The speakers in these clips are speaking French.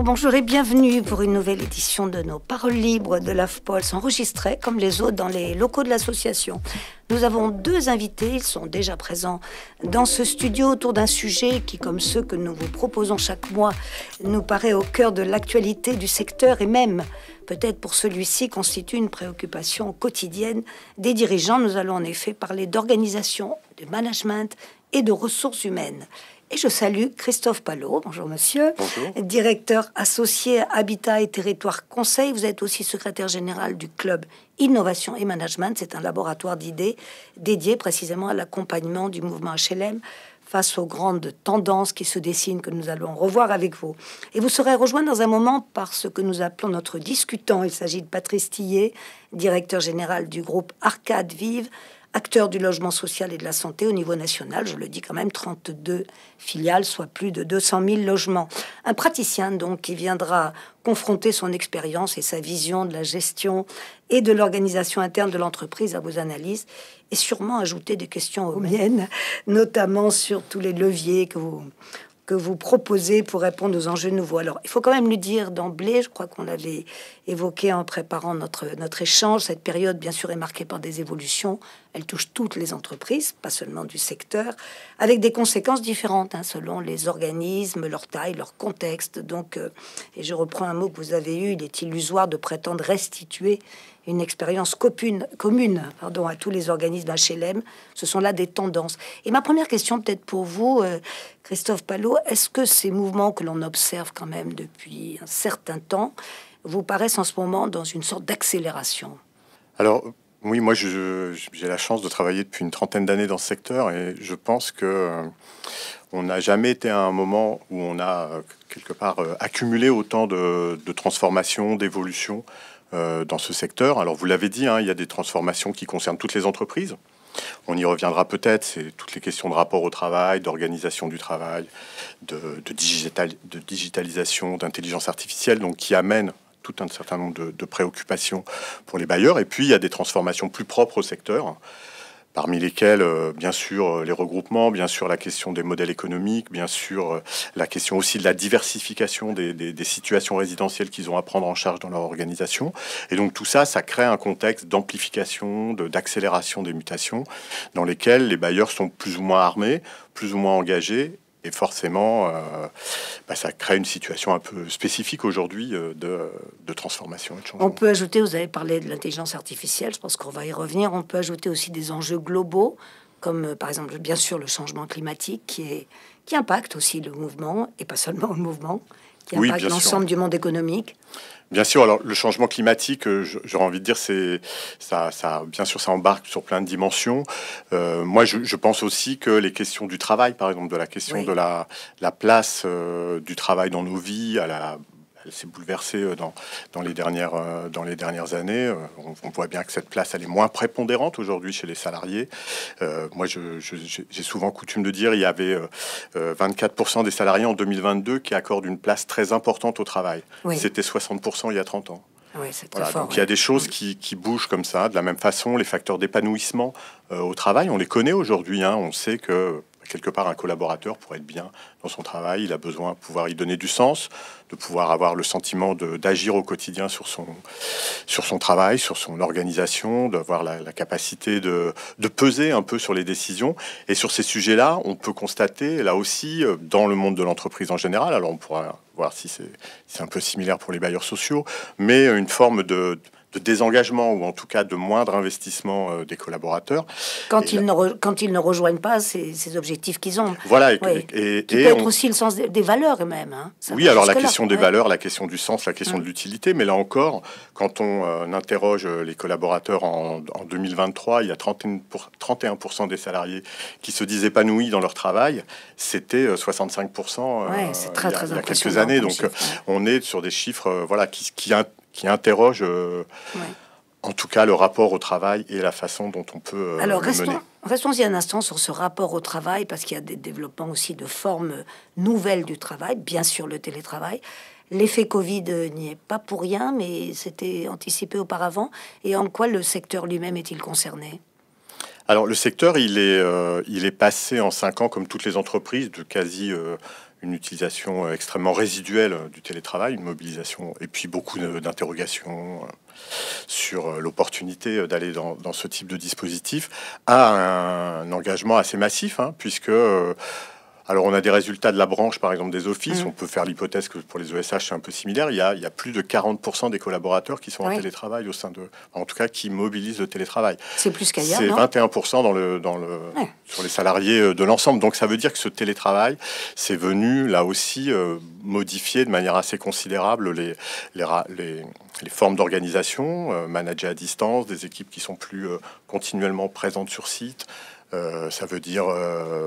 Bonjour et bienvenue pour une nouvelle édition de nos Paroles libres de l'AFPOLS, enregistrées comme les autres dans les locaux de l'association. Nous avons deux invités, ils sont déjà présents dans ce studio autour d'un sujet qui, comme ceux que nous vous proposons chaque mois, nous paraît au cœur de l'actualité du secteur et même, peut-être pour celui-ci, constitue une préoccupation quotidienne des dirigeants. Nous allons en effet parler d'organisation, de management et de ressources humaines. Et je salue Christophe Palot. Bonjour monsieur. Bonjour. Directeur associé Habitat et Territoire Conseil. Vous êtes aussi secrétaire général du club Innovation et Management. C'est un laboratoire d'idées dédié précisément à l'accompagnement du mouvement HLM face aux grandes tendances qui se dessinent, que nous allons revoir avec vous. Et vous serez rejoint dans un moment par ce que nous appelons notre discutant. Il s'agit de Patrice Tillet, directeur général du groupe Arcade Vive, acteur du logement social et de la santé au niveau national, je le dis quand même, 32 filiales, soit plus de 200 000 logements. Un praticien donc qui viendra confronter son expérience et sa vision de la gestion et de l'organisation interne de l'entreprise à vos analyses et sûrement ajouter des questions aux miennes, notamment sur tous les leviers que vous proposez pour répondre aux enjeux nouveaux. Alors, il faut quand même le dire d'emblée, je crois qu'on l'avait évoqué en préparant notre échange, cette période, bien sûr, est marquée par des évolutions. Elle touche toutes les entreprises, pas seulement du secteur, avec des conséquences différentes, selon les organismes, leur taille, leur contexte. Donc, et je reprends un mot que vous avez eu, il est illusoire de prétendre restituer une expérience commune à tous les organismes HLM. Ce sont là des tendances. Et ma première question, peut-être pour vous, Christophe Palot, est-ce que ces mouvements que l'on observe quand même depuis un certain temps vous paraissent en ce moment dans une sorte d'accélération? Alors, oui, moi j'ai la chance de travailler depuis une trentaine d'années dans ce secteur et je pense que on n'a jamais été à un moment où on a quelque part accumulé autant de transformations, d'évolutions dans ce secteur. Alors vous l'avez dit, il y a des transformations qui concernent toutes les entreprises. On y reviendra peut-être, c'est toutes les questions de rapport au travail, d'organisation du travail, de digitalisation, d'intelligence artificielle, donc qui amènent tout un certain nombre de préoccupations pour les bailleurs. Et puis il y a des transformations plus propres au secteur, parmi lesquelles, bien sûr, les regroupements, bien sûr, la question des modèles économiques, bien sûr, la question aussi de la diversification des situations résidentielles qu'ils ont à prendre en charge dans leur organisation. Et donc, tout ça, ça crée un contexte d'amplification, d'accélération des mutations, dans lesquelles les bailleurs sont plus ou moins armés, plus ou moins engagés. Et forcément, ça crée une situation un peu spécifique aujourd'hui de transformation et de changement. On peut ajouter, vous avez parlé de l'intelligence artificielle, je pense qu'on va y revenir. On peut ajouter aussi des enjeux globaux, comme par exemple, bien sûr, le changement climatique qui impacte aussi le mouvement, et pas seulement le mouvement, qui impacte l'ensemble du monde économique. Bien sûr, alors le changement climatique, j'aurais envie de dire, bien sûr, ça embarque sur plein de dimensions. Moi, je pense aussi que les questions du travail, par exemple, de la question de la place du travail dans nos vies, elle s'est bouleversée dans les dernières années. On voit bien que cette place, elle est moins prépondérante aujourd'hui chez les salariés. Moi, j'ai souvent coutume de dire, il y avait 24% des salariés en 2022 qui accordent une place très importante au travail. Oui. C'était 60% il y a 30 ans. Oui, c'est très fort, donc il y a des choses qui bougent comme ça. De la même façon, les facteurs d'épanouissement au travail, on les connaît aujourd'hui. On sait que quelque part, un collaborateur, pour être bien dans son travail, il a besoin de pouvoir y donner du sens, de pouvoir avoir le sentiment d'agir au quotidien sur son travail, sur son organisation, d'avoir la capacité de peser un peu sur les décisions. Et sur ces sujets-là, on peut constater, là aussi, dans le monde de l'entreprise en général, alors on pourra voir si c'est un peu similaire pour les bailleurs sociaux, mais une forme de désengagement ou en tout cas de moindre investissement des collaborateurs. Quand ils ne rejoignent pas ces objectifs qu'ils ont. Voilà. Qui peut être aussi le sens des valeurs même. Oui, alors la question des valeurs, la question du sens, la question de l'utilité, mais là encore, quand on interroge les collaborateurs en 2023, il y a 31% des salariés qui se disent épanouis dans leur travail. C'était 65% c'est très, il y a quelques années. Donc on est sur des chiffres qui interroge en tout cas le rapport au travail et la façon dont on peut le mener. Restons-y un instant sur ce rapport au travail, parce qu'il y a des développements aussi de formes nouvelles du travail, bien sûr le télétravail. L'effet Covid n'y est pas pour rien, mais c'était anticipé auparavant. Et en quoi le secteur lui-même est-il concerné ? Alors le secteur, il est passé en 5 ans, comme toutes les entreprises, de quasi une utilisation extrêmement résiduelle du télétravail, une mobilisation, et puis beaucoup d'interrogations sur l'opportunité d'aller dans ce type de dispositif, à un engagement assez massif, hein, puisque alors, on a des résultats de la branche, par exemple, des offices. On peut faire l'hypothèse que pour les ESH, c'est un peu similaire. Il y a plus de 40% des collaborateurs qui sont en télétravail au sein de... En tout cas, qui mobilisent le télétravail. C'est plus qu'ailleurs, c'est non? 21% sur les salariés de l'ensemble. Donc, ça veut dire que ce télétravail, c'est venu, là aussi, modifier de manière assez considérable les formes d'organisation, manager à distance, des équipes qui sont plus continuellement présentes sur site. Ça veut dire,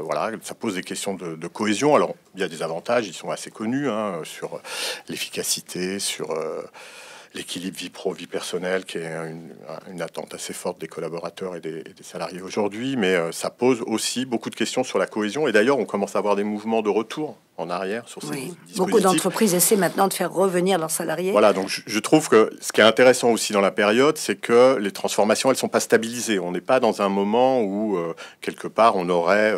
voilà, ça pose des questions de cohésion. Alors, il y a des avantages, ils sont assez connus, hein, sur l'efficacité, sur l'équilibre vie pro, vie personnelle, qui est une attente assez forte des collaborateurs et des salariés aujourd'hui. Mais ça pose aussi beaucoup de questions sur la cohésion. Et d'ailleurs, on commence à avoir des mouvements de retour en arrière sur ces dispositifs. Beaucoup d'entreprises essaient maintenant de faire revenir leurs salariés. Voilà, donc je trouve que ce qui est intéressant aussi dans la période, c'est que les transformations, elles sont pas stabilisées. On n'est pas dans un moment où, quelque part, on aurait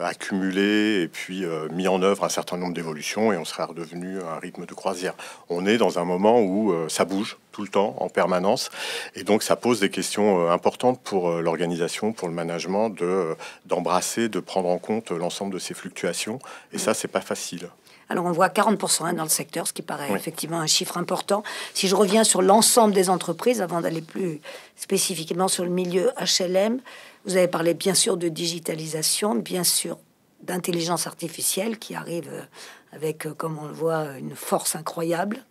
accumulé et puis mis en œuvre un certain nombre d'évolutions et on serait redevenu à un rythme de croisière. On est dans un moment où ça bouge tout le temps, en permanence, et donc ça pose des questions importantes pour l'organisation, pour le management, d'embrasser, de prendre en compte l'ensemble de ces fluctuations, et ça, c'est pas facile. Alors, on voit 40% dans le secteur, ce qui paraît effectivement un chiffre important. Si je reviens sur l'ensemble des entreprises, avant d'aller plus spécifiquement sur le milieu HLM, vous avez parlé bien sûr de digitalisation, bien sûr d'intelligence artificielle qui arrive avec, comme on le voit, une force incroyable.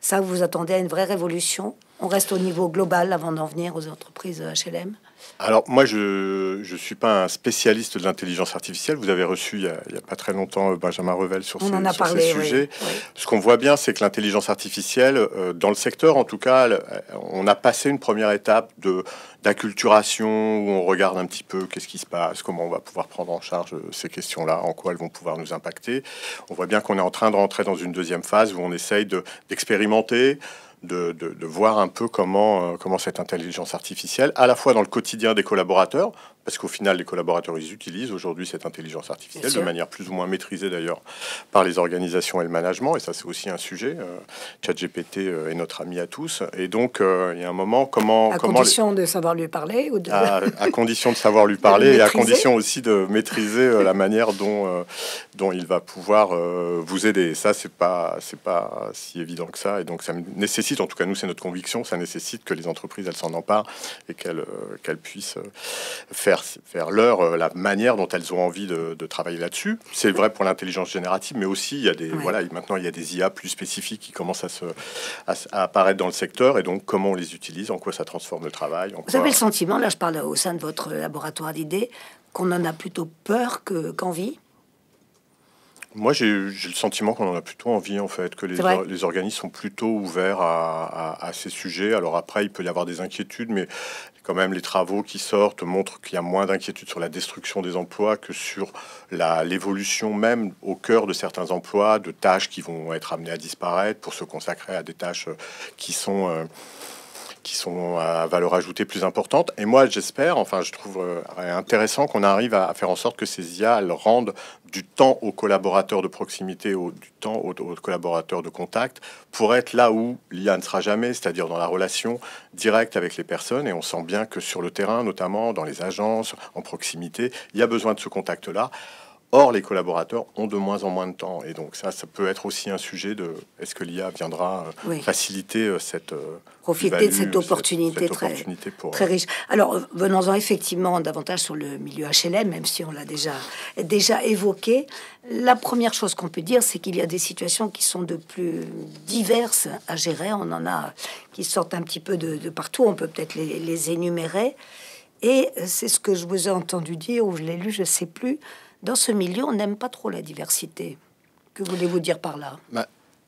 Ça, vous attendez à une vraie révolution? On reste au niveau global avant d'en venir aux entreprises HLM? Alors moi, je suis pas un spécialiste de l'intelligence artificielle. Vous avez reçu il y a pas très longtemps Benjamin Revel sur ces sujets. Oui. Ce qu'on voit bien, c'est que l'intelligence artificielle, dans le secteur en tout cas, on a passé une première étape d'acculturation où on regarde un petit peu qu'est-ce qui se passe, comment on va pouvoir prendre en charge ces questions-là, en quoi elles vont pouvoir nous impacter. On voit bien qu'on est en train de rentrer dans une deuxième phase où on essaye d'expérimenter, de voir un peu comment cette intelligence artificielle, à la fois dans le quotidien des collaborateurs, parce qu'au final, les collaborateurs, ils utilisent aujourd'hui cette intelligence artificielle de manière plus ou moins maîtrisée d'ailleurs par les organisations et le management, et ça c'est aussi un sujet. ChatGPT est notre ami à tous, et donc il y a un moment, à condition de savoir lui parler, ou à condition de savoir lui parler, et à condition aussi de maîtriser la manière dont il va pouvoir vous aider. Et ça, c'est pas si évident que ça, et donc ça nécessite, en tout cas nous c'est notre conviction, ça nécessite que les entreprises elles s'en emparent et qu'elles puissent faire la manière dont elles ont envie de travailler là-dessus. C'est vrai pour l'intelligence générative, mais aussi il y a maintenant il y a des IA plus spécifiques qui commencent à apparaître dans le secteur, et donc comment on les utilise, en quoi ça transforme le travail. Vous avez le sentiment, là je parle au sein de votre laboratoire d'idées, qu'on en a plutôt peur qu'envie? Moi, j'ai le sentiment qu'on en a plutôt envie, en fait, que les organismes sont plutôt ouverts à ces sujets. Alors après, il peut y avoir des inquiétudes, mais quand même, les travaux qui sortent montrent qu'il y a moins d'inquiétudes sur la destruction des emplois que sur l'évolution même au cœur de certains emplois, de tâches qui vont être amenées à disparaître pour se consacrer à des tâches qui sont à valeur ajoutée plus importante. Et moi, j'espère, enfin, je trouve intéressant qu'on arrive à faire en sorte que ces IA elles rendent du temps aux collaborateurs de proximité, du temps aux collaborateurs de contact, pour être là où l'IA ne sera jamais, c'est-à-dire dans la relation directe avec les personnes. Et on sent bien que sur le terrain, notamment dans les agences, en proximité, il y a besoin de ce contact-là. Or, les collaborateurs ont de moins en moins de temps. Et donc ça peut être aussi un sujet de... Est-ce que l'IA viendra faciliter cette... profiter de cette opportunité, très riche. Alors, venons-en effectivement davantage sur le milieu HLM, même si on l'a déjà évoqué. La première chose qu'on peut dire, c'est qu'il y a des situations qui sont de plus diverses à gérer. On en a qui sortent un petit peu de partout. On peut peut-être les énumérer. Et c'est ce que je vous ai entendu dire, ou je l'ai lu, je ne sais plus. Dans ce milieu, on n'aime pas trop la diversité. Que voulez-vous dire par là?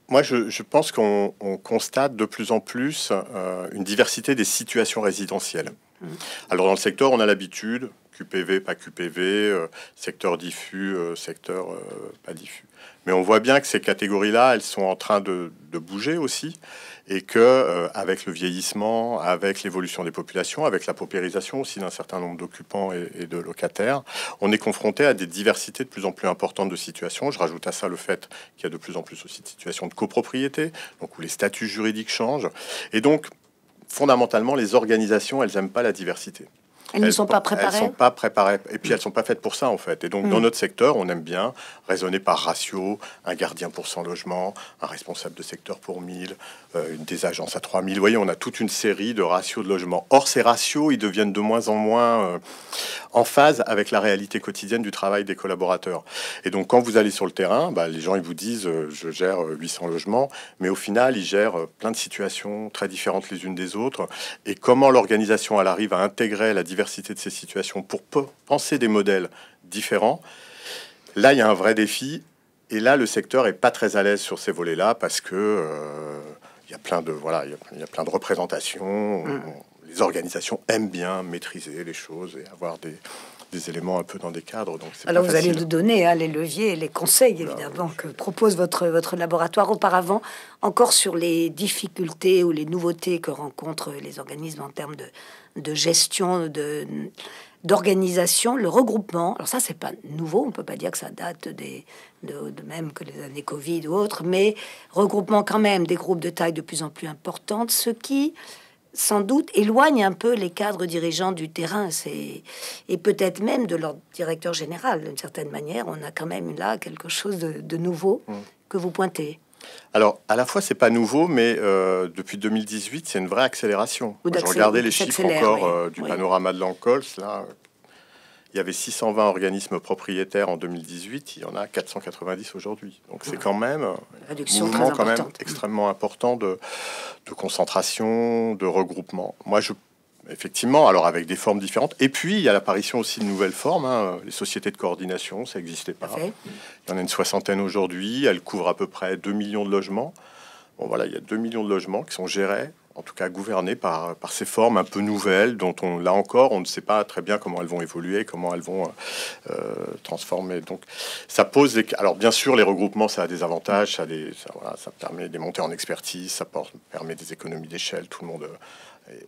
Moi, je pense qu'on constate de plus en plus une diversité des situations résidentielles. Alors, dans le secteur, on a l'habitude, QPV, pas QPV, secteur diffus, secteur pas diffus. Mais on voit bien que ces catégories-là, elles sont en train de bouger aussi, et que avec le vieillissement, avec l'évolution des populations, avec la paupérisation aussi d'un certain nombre d'occupants et de locataires, on est confronté à des diversités de plus en plus importantes de situations. Je rajoute à ça le fait qu'il y a de plus en plus aussi de situations de copropriété, donc où les statuts juridiques changent, et donc fondamentalement, les organisations, elles n'aiment pas la diversité. Elles ne sont pas préparées. Elles sont pas préparées. Et puis, elles sont pas faites pour ça, en fait. Et donc, dans notre secteur, on aime bien raisonner par ratio, un gardien pour 100 logements, un responsable de secteur pour 1000, des agences à 3000. Vous voyez, on a toute une série de ratios de logements. Or, ces ratios, ils deviennent de moins en moins en phase avec la réalité quotidienne du travail des collaborateurs. Et donc, quand vous allez sur le terrain, les gens, ils vous disent, je gère 800 logements, mais au final, ils gèrent plein de situations très différentes les unes des autres. Et comment l'organisation, elle arrive à intégrer la diversité de ces situations pour penser des modèles différents. Là, il y a un vrai défi. Et là, le secteur est pas très à l'aise sur ces volets-là parce que il y a plein de il y a plein de représentations. Les organisations aiment bien maîtriser les choses et avoir des éléments un peu dans des cadres. Donc alors, vous allez nous donner les leviers et les conseils, évidemment, que propose votre laboratoire. Auparavant, encore sur les difficultés ou les nouveautés que rencontrent les organismes en termes de gestion, d'organisation, le regroupement. Alors ça, c'est pas nouveau, on peut pas dire que ça date de même que les années Covid ou autres, mais regroupement quand même des groupes de taille de plus en plus importante, ce qui sans doute éloigne un peu les cadres dirigeants du terrain, et peut-être même de leur directeur général. D'une certaine manière, on a quand même là quelque chose de nouveau que vous pointez. Alors, à la fois, c'est pas nouveau, mais depuis 2018, c'est une vraie accélération. Je regardais les chiffres encore du panorama de l'Ancols. Là, il y avait 620 organismes propriétaires en 2018. Il y en a 490 aujourd'hui. Donc, c'est quand même un mouvement quand même extrêmement important de concentration, de regroupement. Moi, effectivement, alors avec des formes différentes. Et puis, il y a l'apparition aussi de nouvelles formes. Les sociétés de coordination, ça n'existait pas. Il y en a une soixantaine aujourd'hui. Elles couvrent à peu près 2 millions de logements. Bon, voilà, il y a 2 millions de logements qui sont gérés, en tout cas gouvernés par ces formes un peu nouvelles, dont là encore, on ne sait pas très bien comment elles vont évoluer, comment elles vont transformer. Donc, ça pose alors, bien sûr, les regroupements, ça a des avantages, ça permet des montées en expertise, ça permet des économies d'échelle, tout le monde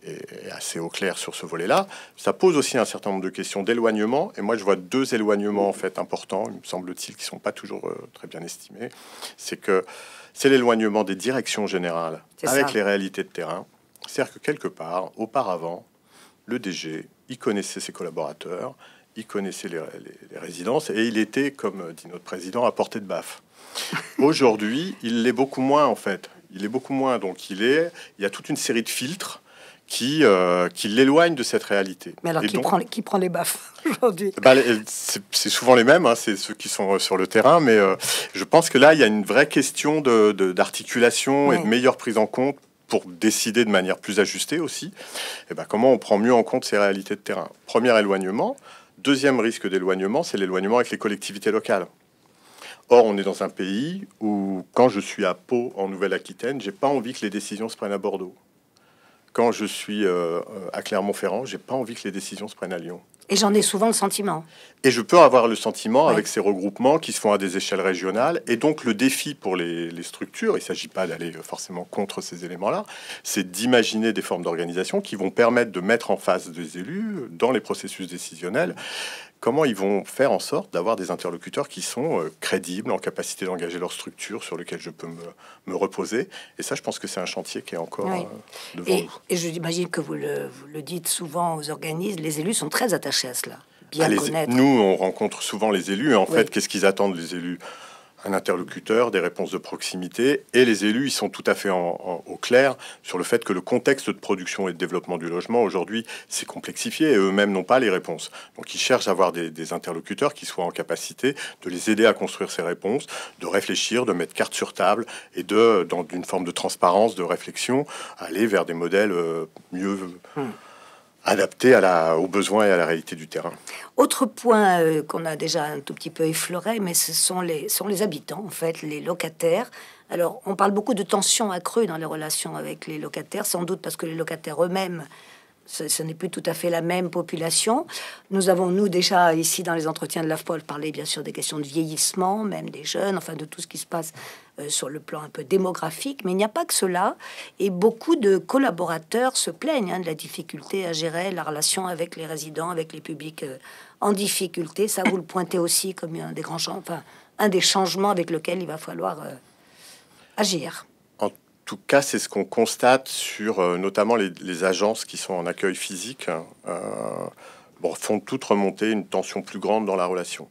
est assez au clair sur ce volet-là. Ça pose aussi un certain nombre de questions d'éloignement, et moi, je vois 2 éloignements, en fait, importants, il me semble-t-il, qui sont pas toujours très bien estimés. C'est l'éloignement des directions générales avec les réalités de terrain. C'est-à-dire que quelque part, auparavant, le DG, il connaissait ses collaborateurs, il connaissait les résidences, et il était, comme dit notre président, à portée de baffe. Aujourd'hui, il l'est beaucoup moins, en fait. Il est beaucoup moins. Donc, il y a toute une série de filtres qui l'éloignent de cette réalité. Mais alors, qui prend les baffes aujourd'hui? C'est souvent les mêmes, c'est ceux qui sont sur le terrain, mais je pense que là, il y a une vraie question d'articulation et de meilleure prise en compte pour décider de manière plus ajustée aussi. Comment on prend mieux en compte ces réalités de terrain? Premier éloignement. Deuxième risque d'éloignement, c'est l'éloignement avec les collectivités locales. Or, on est dans un pays où, quand je suis à Pau, en Nouvelle-Aquitaine, j'ai pas envie que les décisions se prennent à Bordeaux. Quand je suis à Clermont-Ferrand, j'ai pas envie que les décisions se prennent à Lyon. Et j'en ai souvent le sentiment. Et je peux avoir le sentiment avec ces regroupements qui se font à des échelles régionales. Et donc, le défi pour les structures, il ne s'agit pas d'aller forcément contre ces éléments-là, c'est d'imaginer des formes d'organisation qui vont permettre de mettre en face des élus dans les processus décisionnels. Comment ils vont faire en sorte d'avoir des interlocuteurs qui sont crédibles, en capacité d'engager leur structure, sur lequel je peux me reposer. Et ça, je pense que c'est un chantier qui est encore devant nous. Et je imagine que vous le dites souvent aux organismes, les élus sont très attachés à cela. Bien connaître. Nous, on rencontre souvent les élus. Et en fait, qu'est-ce qu'ils attendent, les élus? Un interlocuteur, des réponses de proximité, et les élus, ils sont tout à fait au clair sur le fait que le contexte de production et de développement du logement aujourd'hui s'est complexifié, et eux-mêmes n'ont pas les réponses. Donc ils cherchent à avoir des interlocuteurs qui soient en capacité de les aider à construire ces réponses, de réfléchir, de mettre carte sur table, et dans une forme de transparence, de réflexion, aller vers des modèles mieux adapté aux besoins et à la réalité du terrain. Autre point qu'on a déjà un tout petit peu effleuré, mais ce sont les habitants, en fait, les locataires. Alors, on parle beaucoup de tensions accrues dans les relations avec les locataires, sans doute parce que les locataires eux-mêmes Ce n'est plus tout à fait la même population. Nous avons, nous, déjà, ici, dans les entretiens de l'AFPOL, parlé, bien sûr, des questions de vieillissement, même des jeunes, enfin, de tout ce qui se passe sur le plan un peu démographique. Mais il n'y a pas que cela. Et beaucoup de collaborateurs se plaignent de la difficulté à gérer la relation avec les résidents, avec les publics en difficulté. Ça, vous le pointez aussi comme un des grands changements, enfin, un des changements avec lesquels il va falloir agir. En tout cas, c'est ce qu'on constate sur notamment les agences qui sont en accueil physique, font toutes remonter une tension plus grande dans la relation.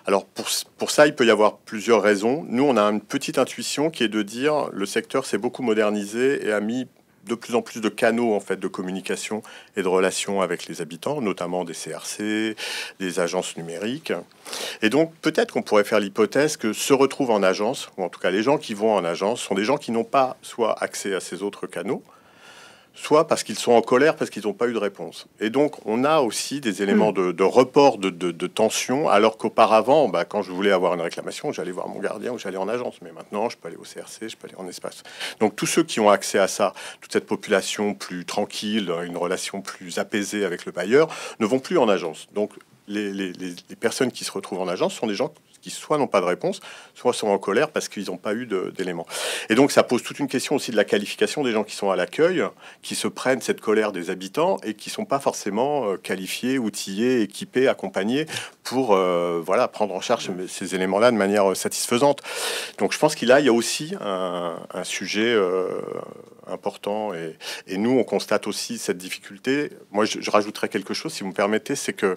Alors pour ça, il peut y avoir plusieurs raisons. Nous, on a une petite intuition qui est de dire le secteur s'est beaucoup modernisé et a mis de plus en plus de canaux en fait de communication et de relations avec les habitants, notamment des CRC, des agences numériques. Et donc peut-être qu'on pourrait faire l'hypothèse que se retrouvent en agence, ou en tout cas les gens qui vont en agence, sont des gens qui n'ont pas soit accès à ces autres canaux, soit parce qu'ils sont en colère parce qu'ils n'ont pas eu de réponse. Et donc, on a aussi des éléments de report, de tension, alors qu'auparavant, quand je voulais avoir une réclamation, j'allais voir mon gardien ou j'allais en agence. Mais maintenant, je peux aller au CRC, je peux aller en espace. Donc, tous ceux qui ont accès à ça, toute cette population plus tranquille, une relation plus apaisée avec le bailleur, ne vont plus en agence. Donc, les personnes qui se retrouvent en agence sont des gens qui soit n'ont pas de réponse, soit sont en colère parce qu'ils n'ont pas eu d'éléments. Et donc ça pose toute une question aussi de la qualification des gens qui sont à l'accueil, qui se prennent cette colère des habitants et qui sont pas forcément qualifiés, outillés, équipés, accompagnés pour prendre en charge ces éléments-là de manière satisfaisante. Donc je pense qu'il y a aussi un sujet important et nous on constate aussi cette difficulté. Moi je rajouterais quelque chose si vous me permettez, c'est que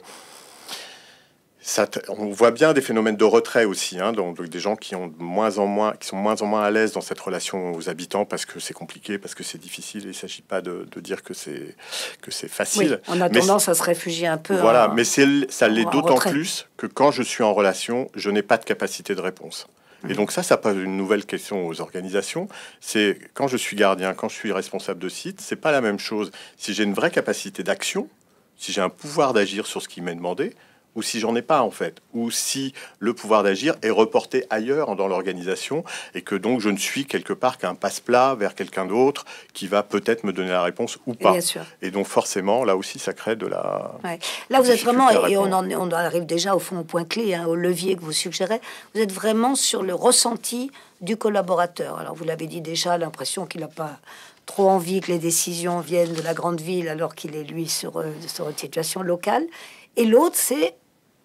on voit bien des phénomènes de retrait aussi, donc des gens qui sont de moins en moins à l'aise dans cette relation aux habitants parce que c'est compliqué, parce que c'est difficile. Et il ne s'agit pas de dire que c'est facile. Oui, on a tendance à se réfugier un peu. Voilà, mais ça l'est d'autant plus que quand je suis en relation, je n'ai pas de capacité de réponse. Et donc ça pose une nouvelle question aux organisations. C'est quand je suis gardien, quand je suis responsable de site, c'est pas la même chose. Si j'ai une vraie capacité d'action, si j'ai un pouvoir d'agir sur ce qui m'est demandé, ou si j'en ai pas en fait, ou si le pouvoir d'agir est reporté ailleurs dans l'organisation et que donc je ne suis quelque part qu'un passe-plat vers quelqu'un d'autre qui va peut-être me donner la réponse ou pas. Bien sûr. Et donc forcément, là aussi, ça crée de la... Ouais. Là, vous êtes vraiment, et on arrive déjà au fond au point clé, au levier que vous suggérez, vous êtes vraiment sur le ressenti du collaborateur. Alors vous l'avez dit déjà, l'impression qu'il n'a pas trop envie que les décisions viennent de la grande ville alors qu'il est lui sur une situation locale. Et l'autre, c'est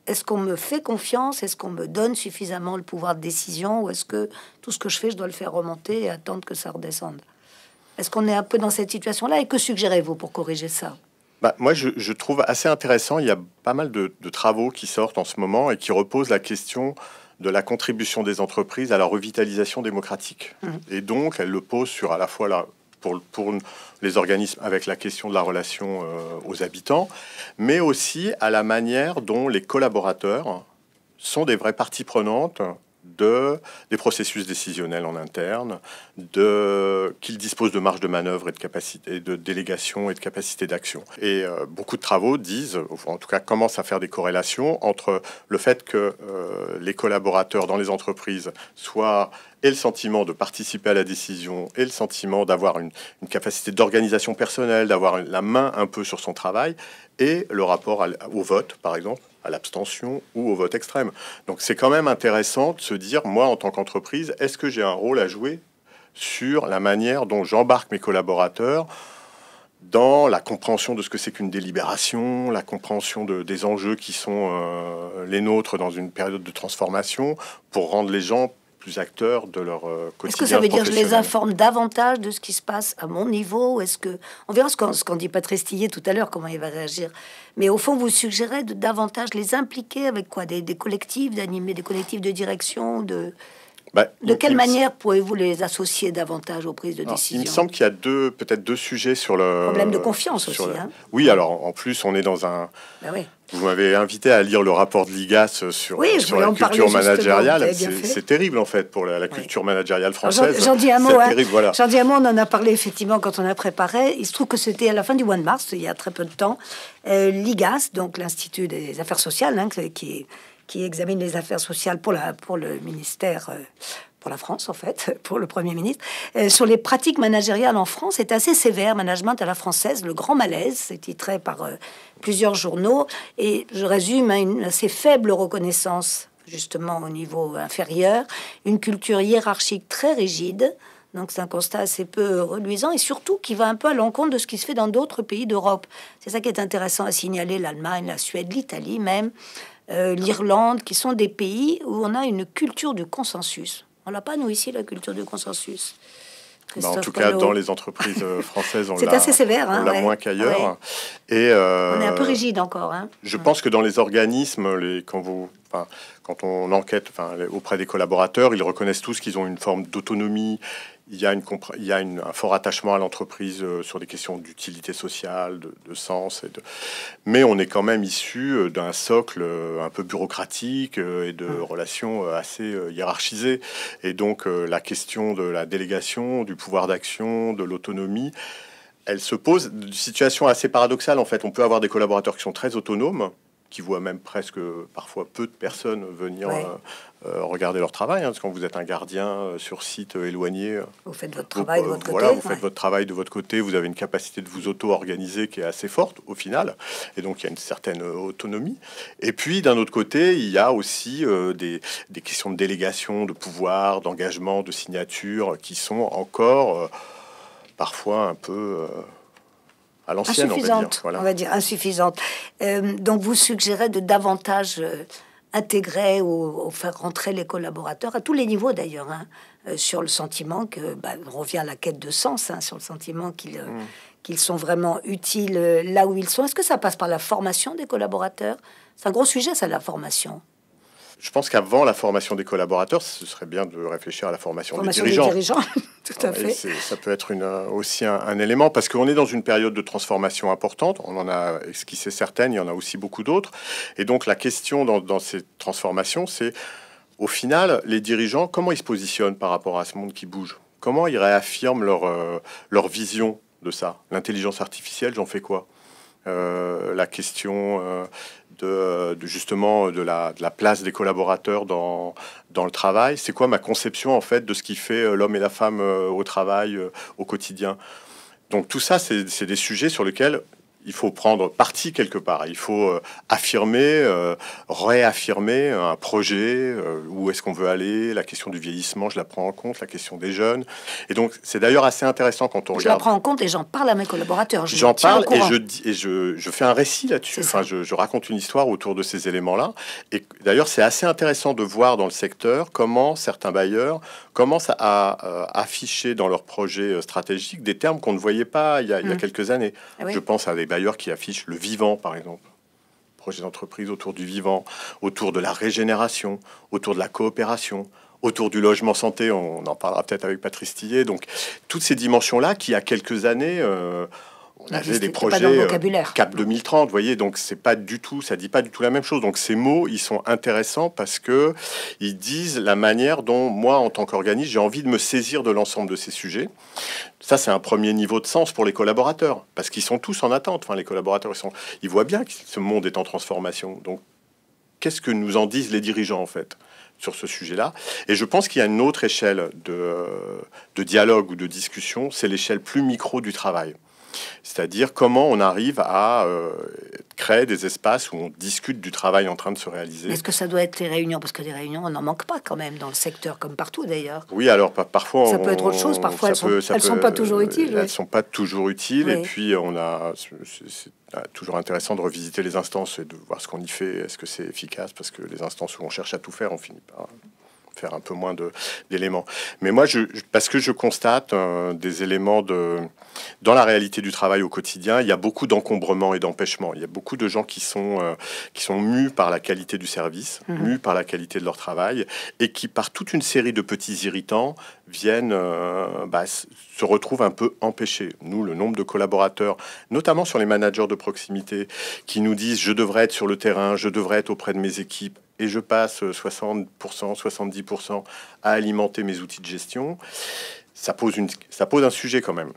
est-ce qu'on me fait confiance? Est-ce qu'on me donne suffisamment le pouvoir de décision? Ou est-ce que tout ce que je fais, je dois le faire remonter et attendre que ça redescende? Est-ce qu'on est un peu dans cette situation-là? Et que suggérez-vous pour corriger ça? Moi, je trouve assez intéressant. Il y a pas mal de travaux qui sortent en ce moment et qui reposent la question de la contribution des entreprises à la revitalisation démocratique. Et donc, elle le pose sur à la fois pour les organismes avec la question de la relation aux habitants, mais aussi à la manière dont les collaborateurs sont des vraies parties prenantes des processus décisionnels en interne, qu'ils disposent de marge de manœuvre et de capacité de délégation et de capacité d'action. Et beaucoup de travaux disent, en tout cas commencent à faire des corrélations entre le fait que les collaborateurs dans les entreprises aient le sentiment de participer à la décision et le sentiment d'avoir une capacité d'organisation personnelle, d'avoir la main un peu sur son travail, et le rapport au vote, par exemple, à l'abstention ou au vote extrême. Donc c'est quand même intéressant de se dire, moi en tant qu'entreprise, est-ce que j'ai un rôle à jouer sur la manière dont j'embarque mes collaborateurs dans la compréhension de ce que c'est qu'une délibération, la compréhension des enjeux qui sont les nôtres dans une période de transformation pour rendre les gens plus acteurs de leur quotidien. Est-ce que ça veut dire que je les informe davantage de ce qui se passe à mon niveau? Est-ce que on verra ce qu'en dit Patrice Tillet tout à l'heure, comment il va réagir. Mais au fond, vous suggérez de davantage les impliquer avec quoi? Des collectifs, d'animer des collectifs de direction, de quelle manière pouvez-vous les associer davantage aux prises de décision? Il me semble qu'il y a peut-être deux sujets sur le problème de confiance aussi. Oui, alors en plus, on est dans un. Oui. Vous m'avez invité à lire le rapport de l'IGAS sur la culture managériale. C'est terrible en fait pour la culture managériale française. J'en dis un mot. Terrible, voilà. J'en dis un mot. On en a parlé effectivement quand on a préparé. Il se trouve que c'était à la fin du mois de mars, il y a très peu de temps, l'IGAS, donc l'Institut des Affaires sociales, qui examine les affaires sociales pour le ministère, pour la France en fait, pour le Premier ministre, sur les pratiques managériales en France. C'est assez sévère, Management à la française, le grand malaise, c'est titré par plusieurs journaux, et je résume, hein, une assez faible reconnaissance justement au niveau inférieur, une culture hiérarchique très rigide. Donc c'est un constat assez peu reluisant et surtout qui va un peu à l'encontre de ce qui se fait dans d'autres pays d'Europe. C'est ça qui est intéressant à signaler, l'Allemagne, la Suède, l'Italie même, l'Irlande, qui sont des pays où on a une culture du consensus. On n'a pas, nous, ici, la culture du consensus. En tout cas, dans les entreprises françaises, on c'est assez sévère, hein, on l'a moins qu'ailleurs. Ouais. Et on est un peu rigide encore. Hein. Je pense que dans les organismes, quand on enquête auprès des collaborateurs, ils reconnaissent tous qu'ils ont une forme d'autonomie. Il y a un fort attachement à l'entreprise sur des questions d'utilité sociale, de sens. Mais on est quand même issu d'un socle un peu bureaucratique et de relations assez hiérarchisées. Et donc, la question de la délégation, du pouvoir d'action, de l'autonomie, elle se pose d'une situation assez paradoxale. En fait, on peut avoir des collaborateurs qui sont très autonomes, qui voient même presque parfois peu de personnes venir regarder leur travail. Parce que quand vous êtes un gardien sur site éloigné, vous faites votre travail de votre côté. Voilà, vous faites votre travail de votre côté. Vous avez une capacité de vous auto-organiser qui est assez forte au final. Et donc, il y a une certaine autonomie. Et puis, d'un autre côté, il y a aussi des questions de délégation, de pouvoir, d'engagement, de signature qui sont encore parfois un peu... à l'ancienne, insuffisante, on va dire. Voilà. On va dire insuffisante. Donc, vous suggérez de davantage intégrer ou faire rentrer les collaborateurs, à tous les niveaux d'ailleurs, hein, sur le sentiment que, on revient à la quête de sens, hein, sur le sentiment qu'ils sont vraiment utiles là où ils sont. Est-ce que ça passe par la formation des collaborateurs? C'est un gros sujet, ça, la formation. Je pense qu'avant la formation des collaborateurs, ce serait bien de réfléchir à la formation des dirigeants. Tout à fait. Ça peut être aussi un élément, parce qu'on est dans une période de transformation importante. On en a esquissé certaines, il y en a aussi beaucoup d'autres. Et donc la question dans ces transformations, c'est au final, les dirigeants, comment ils se positionnent par rapport à ce monde qui bouge? Comment ils réaffirment leur vision de ça? L'intelligence artificielle, j'en fais quoi? La question justement de la place des collaborateurs dans le travail. C'est quoi ma conception en fait de ce qui fait l'homme et la femme au travail au quotidien? Donc tout ça, c'est des sujets sur lesquels il faut prendre parti quelque part. Il faut affirmer, réaffirmer un projet, où est-ce qu'on veut aller, la question du vieillissement, je la prends en compte, la question des jeunes. Et donc, c'est d'ailleurs assez intéressant quand on regarde... Je la prends en compte et j'en parle à mes collaborateurs. J'en parle et je fais un récit là-dessus. Enfin, je raconte une histoire autour de ces éléments-là. Et d'ailleurs, c'est assez intéressant de voir dans le secteur comment certains bailleurs commencent à afficher dans leurs projets stratégiques des termes qu'on ne voyait pas il y a quelques années. Ah oui. Je pense à des bailleurs qui affichent le vivant, par exemple. Projet d'entreprise autour du vivant, autour de la régénération, autour de la coopération, autour du logement santé. On en parlera peut-être avec Patrice Tillet. Donc, toutes ces dimensions-là qui, il y a quelques années... on avait des projets Cap 2030, vous voyez, donc c'est pas du tout, ça dit pas du tout la même chose. Donc ces mots, ils sont intéressants parce que ils disent la manière dont moi, en tant qu'organisme, j'ai envie de me saisir de l'ensemble de ces sujets. Ça, c'est un premier niveau de sens pour les collaborateurs, parce qu'ils sont tous en attente. Enfin, les collaborateurs, ils voient bien que ce monde est en transformation. Donc, qu'est-ce que nous en disent les dirigeants, en fait, sur ce sujet-là? Et je pense qu'il y a une autre échelle de dialogue ou de discussion, c'est l'échelle plus micro du travail. C'est-à-dire comment on arrive à créer des espaces où on discute du travail en train de se réaliser. Est-ce que ça doit être les réunions? Parce que les réunions, on n'en manque pas quand même dans le secteur, comme partout d'ailleurs. Oui, alors parfois... Ça peut être autre chose, parfois elles sont pas toujours utiles. Elles sont pas toujours utiles, oui. Et puis c'est toujours intéressant de revisiter les instances et de voir ce qu'on y fait, est-ce que c'est efficace, parce que les instances où on cherche à tout faire, on finit par... faire un peu moins d'éléments. Mais moi, parce que je constate des éléments dans la réalité du travail au quotidien, il y a beaucoup d'encombrements et d'empêchements. Il y a beaucoup de gens qui sont mus par la qualité du service, mus par la qualité de leur travail, et qui, par toute une série de petits irritants, viennent se retrouvent un peu empêchés. Nous, le nombre de collaborateurs, notamment sur les managers de proximité, qui nous disent « je devrais être sur le terrain, je devrais être auprès de mes équipes », et je passe 60%, 70% à alimenter mes outils de gestion, ça pose un sujet quand même.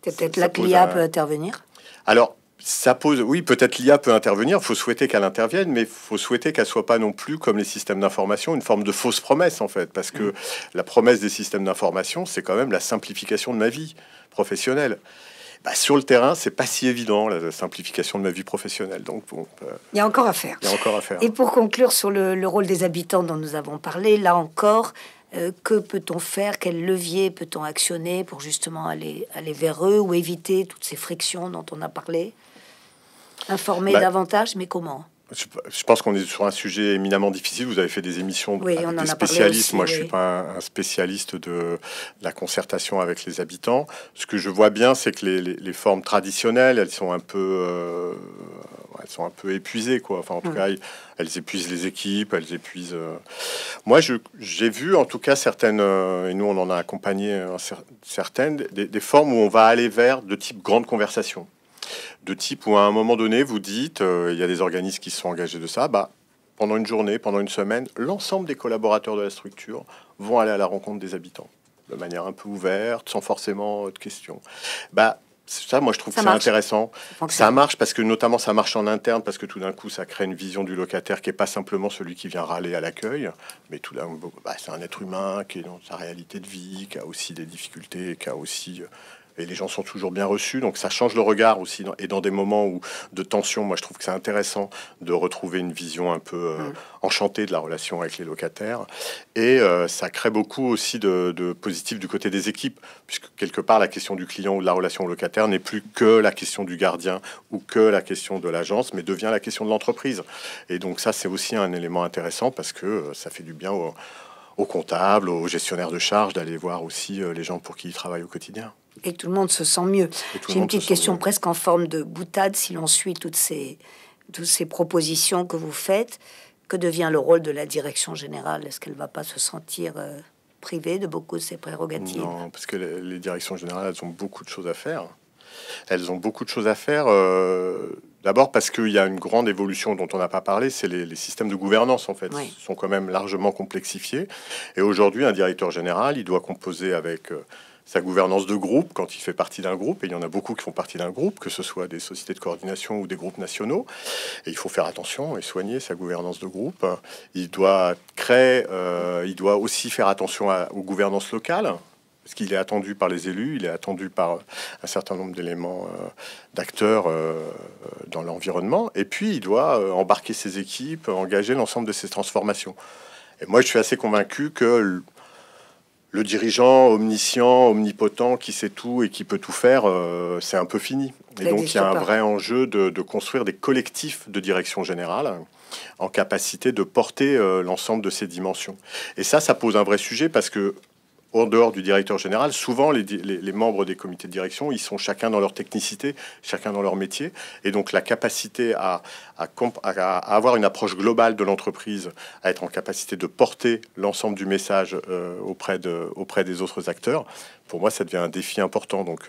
C'est peut-être là que l'IA peut intervenir. Alors, Ça pose, oui, peut-être l'IA peut intervenir, il faut souhaiter qu'elle intervienne, mais il faut souhaiter qu'elle soit pas non plus, comme les systèmes d'information, une forme de fausse promesse, en fait, parce que la promesse des systèmes d'information, c'est quand même la simplification de ma vie professionnelle. Bah, sur le terrain, c'est pas si évident, la simplification de ma vie professionnelle. Donc, bon, il y a encore à faire. Il y a encore à faire. Et pour conclure sur le rôle des habitants dont nous avons parlé, là encore, que peut-on faire? Quel levier peut-on actionner pour justement aller vers eux ou éviter toutes ces frictions dont on a parlé? Informer davantage, mais comment? Je pense qu'on est sur un sujet éminemment difficile. Vous avez fait des émissions avec des spécialistes. Moi, je suis pas un spécialiste de la concertation avec les habitants. Ce que je vois bien, c'est que les formes traditionnelles, elles sont un peu épuisées, quoi. Enfin, en tout cas, elles épuisent les équipes, elles épuisent. Moi, j'ai vu, en tout cas, certaines, et nous, on en a accompagné certaines, des formes où on va aller vers de type grande conversation. De type où à un moment donné, vous dites, il y a des organismes qui se sont engagés de ça, pendant une journée, pendant une semaine, l'ensemble des collaborateurs de la structure vont aller à la rencontre des habitants, de manière un peu ouverte, sans forcément de questions. Ça, moi, je trouve que c'est intéressant. Ça marche parce que, notamment, ça marche en interne, parce que tout d'un coup, ça crée une vision du locataire qui est pas simplement celui qui vient râler à l'accueil, mais tout d'un coup, c'est un être humain qui est dans sa réalité de vie, qui a aussi des difficultés, qui a aussi... Et les gens sont toujours bien reçus, donc ça change le regard aussi. Et dans des moments de tension, moi je trouve que c'est intéressant de retrouver une vision un peu enchantée de la relation avec les locataires. Et ça crée beaucoup aussi de positif du côté des équipes, puisque quelque part la question du client ou de la relation au locataire n'est plus que la question du gardien ou que la question de l'agence, mais devient la question de l'entreprise. Et donc ça, c'est aussi un élément intéressant parce que ça fait du bien aux comptables, aux gestionnaires de charges, d'aller voir aussi les gens pour qui ils travaillent au quotidien. Et tout le monde se sent mieux. J'ai une petite question presque en forme de boutade. Si l'on suit toutes ces propositions que vous faites, que devient le rôle de la direction générale? Est-ce qu'elle ne va pas se sentir privée de beaucoup de ses prérogatives? Non, parce que les directions générales, elles ont beaucoup de choses à faire. Elles ont beaucoup de choses à faire. D'abord parce qu'il y a une grande évolution dont on n'a pas parlé, c'est les systèmes de gouvernance, en fait. Oui. Sont quand même largement complexifiés. Et aujourd'hui, un directeur général, il doit composer avec... sa gouvernance de groupe, quand il fait partie d'un groupe, et il y en a beaucoup qui font partie d'un groupe, que ce soit des sociétés de coordination ou des groupes nationaux, et il faut faire attention et soigner sa gouvernance de groupe. Il doit il doit aussi faire attention aux gouvernances locales, parce qu'il est attendu par les élus, il est attendu par un certain nombre d'éléments, d'acteurs dans l'environnement, et puis il doit embarquer ses équipes, engager l'ensemble de ces transformations. Et moi, je suis assez convaincu que le dirigeant omniscient, omnipotent, qui sait tout et qui peut tout faire, c'est un peu fini. Et donc, il y a un vrai enjeu de construire des collectifs de direction générale en capacité de porter l'ensemble de ces dimensions. Et ça pose un vrai sujet parce que, en dehors du directeur général, souvent les membres des comités de direction, ils sont chacun dans leur technicité, chacun dans leur métier. Et donc la capacité à avoir une approche globale de l'entreprise, à être en capacité de porter l'ensemble du message auprès des autres acteurs, pour moi, ça devient un défi important. Donc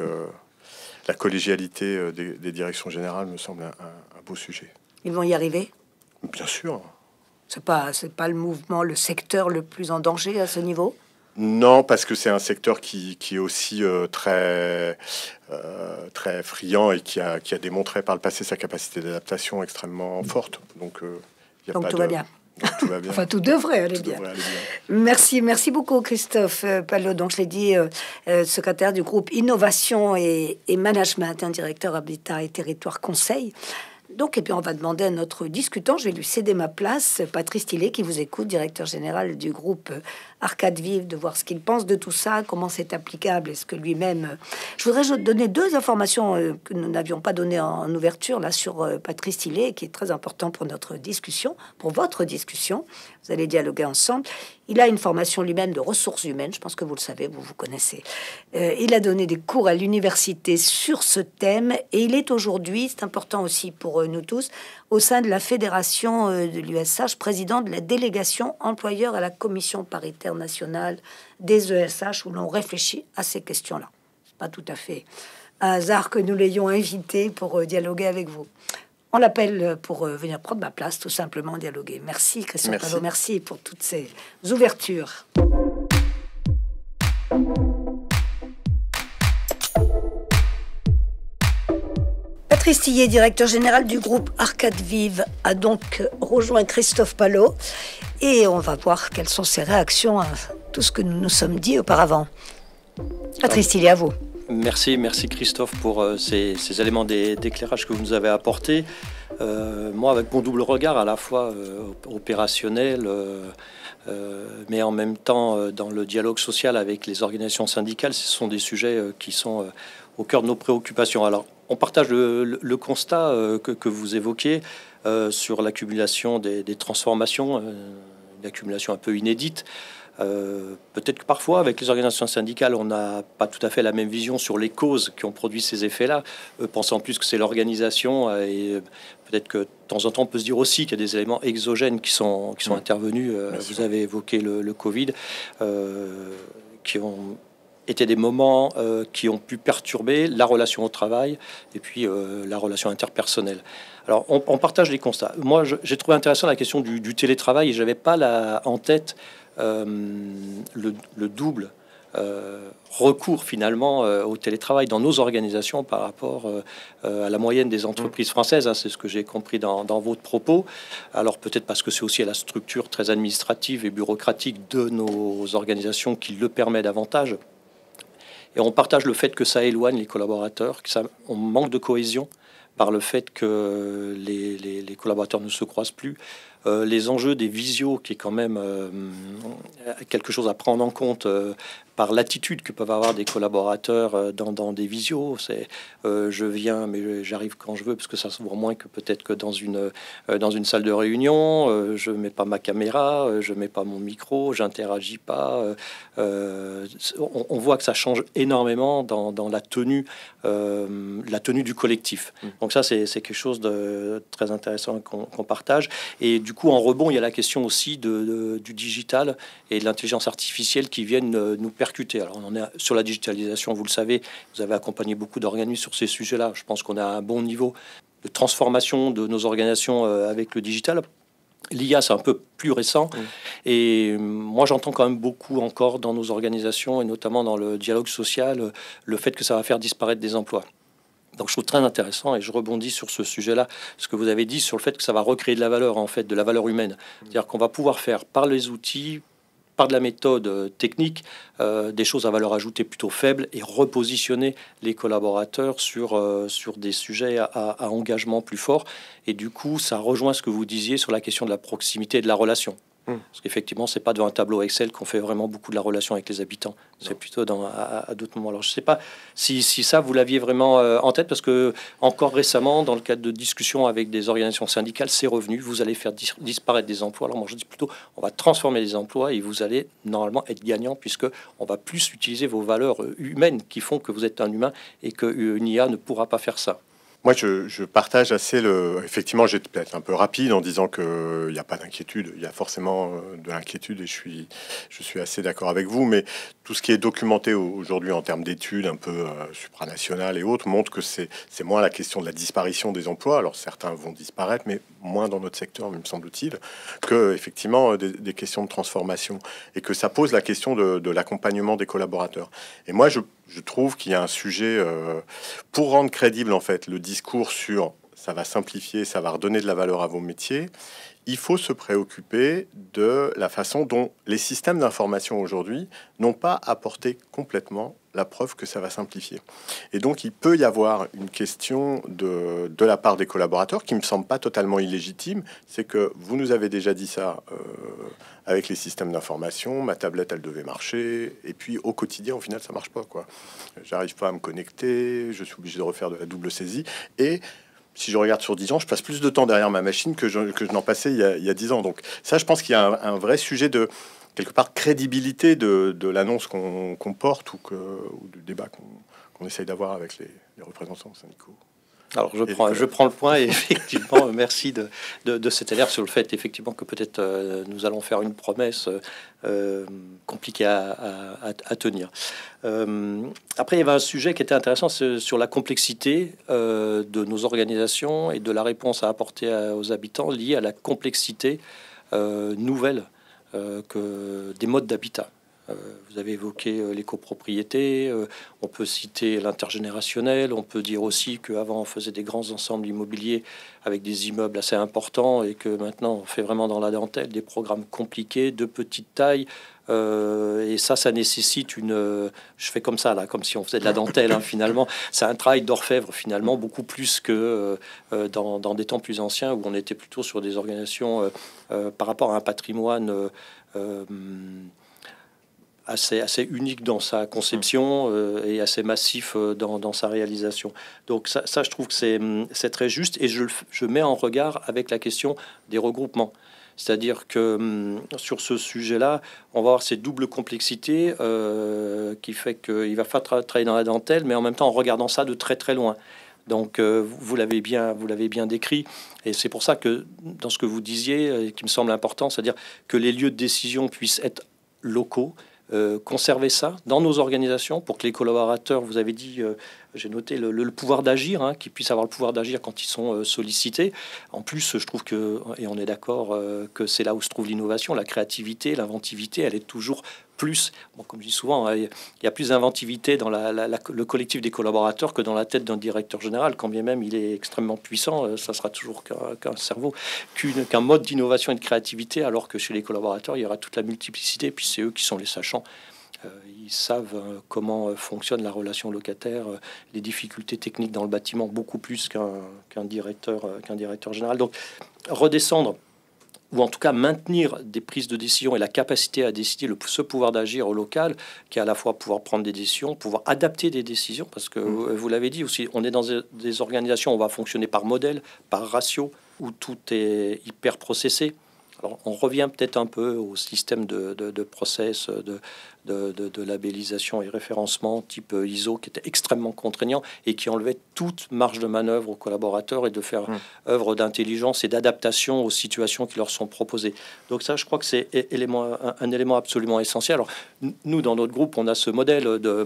la collégialité des directions générales me semble un beau sujet. Ils vont y arriver? Bien sûr. C'est pas le secteur le plus en danger à ce niveau? Non, parce que c'est un secteur qui est aussi très friand et qui a démontré par le passé sa capacité d'adaptation extrêmement forte. Donc, tout va bien. Tout va bien. Enfin, tout devrait aller bien. Merci beaucoup, Christophe Palot. Donc, je l'ai dit, secrétaire du groupe Innovation et Management, un directeur Habitat et Territoire Conseil. Donc, et puis on va demander à notre discutant, je vais lui céder ma place, Patrice Tillet, qui vous écoute, directeur général du groupe Arcade Vive, de voir ce qu'il pense de tout ça, comment c'est applicable, est-ce que lui-même... Je voudrais donner 2 informations que nous n'avions pas données en ouverture, là, sur Patrice Tillet, qui est très important pour notre discussion, pour votre discussion. Vous allez dialoguer ensemble. Il a une formation lui-même de ressources humaines, je pense que vous le savez, vous connaissez. Il a donné des cours à l'université sur ce thème et il est aujourd'hui, c'est important aussi pour nous tous, au sein de la fédération de l'USH, président de la délégation employeur à la commission paritaire nationale des ESH où l'on réfléchit à ces questions-là. C'est pas tout à fait un hasard que nous l'ayons invité pour dialoguer avec vous. On l'appelle pour venir prendre ma place, tout simplement dialoguer. Merci Christophe Palot, merci pour toutes ces ouvertures. Patrice Tillet, directeur général du groupe Arcade Vive, a donc rejoint Christophe Palot et on va voir quelles sont ses réactions à tout ce que nous nous sommes dit auparavant. Patrice Tillet, à vous. Merci Christophe pour ces éléments d'éclairage que vous nous avez apportés. Moi, avec mon double regard, à la fois opérationnel, mais en même temps dans le dialogue social avec les organisations syndicales, ce sont des sujets qui sont au cœur de nos préoccupations. Alors, on partage le constat que vous évoquez sur l'accumulation des transformations, une accumulation un peu inédite. Peut-être que parfois, avec les organisations syndicales, on n'a pas tout à fait la même vision sur les causes qui ont produit ces effets-là, pensant plus que c'est l'organisation. Et peut-être que de temps en temps, on peut se dire aussi qu'il y a des éléments exogènes qui sont intervenus. Vous avez évoqué le Covid, qui ont été des moments qui ont pu perturber la relation au travail et puis la relation interpersonnelle. Alors, on partage les constats. Moi, j'ai trouvé intéressant la question du télétravail et je n'avais pas en tête le double recours finalement au télétravail dans nos organisations par rapport à la moyenne des entreprises françaises. Hein, c'est ce que j'ai compris dans votre propos. Alors peut-être parce que c'est aussi à la structure très administrative et bureaucratique de nos organisations qui le permet davantage. Et on partage le fait que ça éloigne les collaborateurs, on manque de cohésion par le fait que les collaborateurs ne se croisent plus. Les enjeux des visios, qui est quand même quelque chose à prendre en compte par l'attitude que peuvent avoir des collaborateurs dans des visios. C'est je viens, mais j'arrive quand je veux, parce que ça se voit moins que peut-être que dans une salle de réunion. Je mets pas ma caméra, je mets pas mon micro, j'interagis pas. On voit que ça change énormément dans la tenue du collectif. Donc ça, c'est quelque chose de très intéressant qu'on partage. Et du coup, en rebond, il y a la question aussi du digital et de l'intelligence artificielle qui viennent nous percuter. Alors, on en est sur la digitalisation, vous le savez, vous avez accompagné beaucoup d'organismes sur ces sujets-là. Je pense qu'on a un bon niveau de transformation de nos organisations avec le digital. L'IA, c'est un peu plus récent. Et moi, j'entends quand même beaucoup encore dans nos organisations, et notamment dans le dialogue social, le fait que ça va faire disparaître des emplois. Donc, je trouve très intéressant, et je rebondis sur ce sujet-là, ce que vous avez dit sur le fait que ça va recréer de la valeur, en fait, de la valeur humaine. C'est-à-dire qu'on va pouvoir faire, par les outils, par de la méthode technique, des choses à valeur ajoutée plutôt faible et repositionner les collaborateurs sur des sujets à engagement plus fort. Et du coup, ça rejoint ce que vous disiez sur la question de la proximité et de la relation. Parce qu'effectivement, c'est pas devant un tableau Excel qu'on fait vraiment beaucoup de la relation avec les habitants. C'est plutôt à d'autres moments. Alors, je sais pas si ça, vous l'aviez vraiment en tête, parce que encore récemment, dans le cadre de discussions avec des organisations syndicales, c'est revenu. Vous allez faire disparaître des emplois. Alors, moi, je dis plutôt, on va transformer les emplois et vous allez normalement être gagnant, puisque on va plus utiliser vos valeurs humaines qui font que vous êtes un humain et qu'une IA ne pourra pas faire ça. Moi, je partage assez Effectivement, j'étais peut-être un peu rapide en disant qu'il n'y a pas d'inquiétude. Il y a forcément de l'inquiétude et je suis assez d'accord avec vous. Mais tout ce qui est documenté aujourd'hui en termes d'études un peu supranationales et autres montre que c'est moins la question de la disparition des emplois. Alors, certains vont disparaître, mais moins dans notre secteur, me semble-t-il, que effectivement des questions de transformation et que ça pose la question de l'accompagnement des collaborateurs. Et moi, je trouve qu'il y a un sujet pour rendre crédible en fait le discours sur ça va simplifier, ça va redonner de la valeur à vos métiers. Il faut se préoccuper de la façon dont les systèmes d'information aujourd'hui n'ont pas apporté complètement la preuve que ça va simplifier. Et donc, il peut y avoir une question de la part des collaborateurs qui me semble pas totalement illégitime. C'est que vous nous avez déjà dit ça avec les systèmes d'information. Ma tablette, elle devait marcher. Et puis, au quotidien, au final, ça marche pas, quoi. J'arrive pas à me connecter. Je suis obligé de refaire de la double saisie. Et si je regarde sur 10 ans, je passe plus de temps derrière ma machine que je n'en passais il y a 10 ans. Donc ça, je pense qu'il y a un vrai sujet de, quelque part, crédibilité de l'annonce qu'on porte ou du débat qu'on essaye d'avoir avec les représentants syndicaux. Alors je prends le point et effectivement merci de cette alerte sur le fait effectivement que peut-être nous allons faire une promesse compliquée à tenir. Après il y avait un sujet qui était intéressant sur la complexité de nos organisations et de la réponse à apporter aux habitants liée à la complexité nouvelle que des modes d'habitat. Vous avez évoqué les copropriétés, on peut citer l'intergénérationnel, on peut dire aussi qu'avant on faisait des grands ensembles immobiliers avec des immeubles assez importants et que maintenant on fait vraiment dans la dentelle des programmes compliqués, de petite taille. Et ça nécessite je fais comme ça, là, comme si on faisait de la dentelle, hein, finalement. C'est un travail d'orfèvre, finalement, beaucoup plus que dans des temps plus anciens où on était plutôt sur des organisations par rapport à un patrimoine assez unique dans sa conception et assez massif dans sa réalisation. Donc ça, je trouve que c'est très juste et je mets en regard avec la question des regroupements. C'est-à-dire que sur ce sujet-là, on va avoir cette double complexité qui fait qu'il va falloir travailler dans la dentelle, mais en même temps en regardant ça de très très loin. Donc vous l'avez bien décrit, et c'est pour ça que dans ce que vous disiez, qui me semble important, c'est-à-dire que les lieux de décision puissent être locaux, conserver ça dans nos organisations pour que les collaborateurs, vous avez dit, j'ai noté le pouvoir d'agir, hein, qu'ils puissent avoir le pouvoir d'agir quand ils sont sollicités. En plus, je trouve que, et on est d'accord, que c'est là où se trouve l'innovation, la créativité, l'inventivité, elle est toujours plus, bon, comme je dis souvent, hein, il y a plus d'inventivité dans le collectif des collaborateurs que dans la tête d'un directeur général, quand bien même il est extrêmement puissant, ça sera toujours qu'un cerveau, qu'un mode d'innovation et de créativité, alors que chez les collaborateurs, il y aura toute la multiplicité, puis c'est eux qui sont les sachants. Ils savent comment fonctionne la relation locataire, les difficultés techniques dans le bâtiment, beaucoup plus qu'un directeur général. Donc, redescendre, ou en tout cas maintenir des prises de décision et la capacité à décider, ce pouvoir d'agir au local, qui est à la fois pouvoir prendre des décisions, pouvoir adapter des décisions, parce que vous l'avez dit aussi, on est dans des organisations où on va fonctionner par modèle, par ratio, où tout est hyper processé. Alors, on revient peut-être un peu au système de process, de labellisation et référencement type ISO, qui était extrêmement contraignant et qui enlevait toute marge de manœuvre aux collaborateurs et de faire œuvre d'intelligence et d'adaptation aux situations qui leur sont proposées. Donc ça, je crois que c'est un élément absolument essentiel. Alors, nous, dans notre groupe, on a ce modèle de...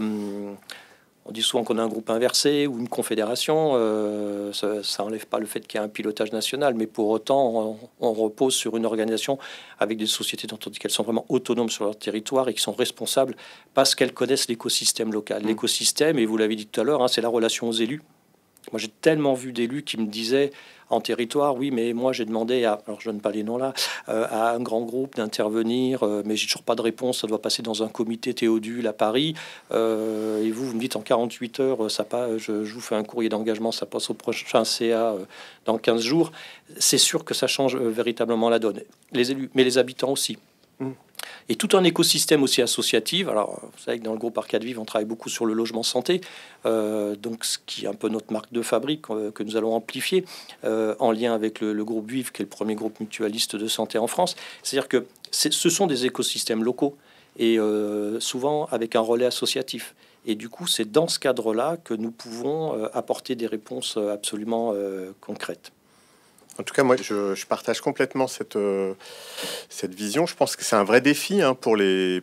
On dit souvent qu'on a un groupe inversé ou une confédération. Ça n'enlève pas le fait qu'il y a un pilotage national, mais pour autant, on repose sur une organisation avec des sociétés dont on dit qu'elles sont vraiment autonomes sur leur territoire et qui sont responsables parce qu'elles connaissent l'écosystème local. L'écosystème, et vous l'avez dit tout à l'heure, hein, c'est la relation aux élus. Moi, j'ai tellement vu d'élus qui me disaient en territoire, oui, mais moi, j'ai demandé à, alors je donne pas les noms là, à un grand groupe d'intervenir, mais j'ai toujours pas de réponse. Ça doit passer dans un comité Théodule à Paris. Et vous me dites en 48 heures, ça passe, je vous fais un courrier d'engagement, ça passe au prochain CA dans 15 jours. C'est sûr que ça change véritablement la donne. Les élus, mais les habitants aussi. Et tout un écosystème aussi associatif. Alors, vous savez que dans le groupe Arcade Vive, on travaille beaucoup sur le logement santé, donc ce qui est un peu notre marque de fabrique que nous allons amplifier en lien avec le groupe Vive, qui est le premier groupe mutualiste de santé en France. C'est-à-dire que ce sont des écosystèmes locaux et souvent avec un relais associatif. Et du coup, c'est dans ce cadre-là que nous pouvons apporter des réponses absolument concrètes. En tout cas, moi, je partage complètement cette vision. Je pense que c'est un vrai défi pour les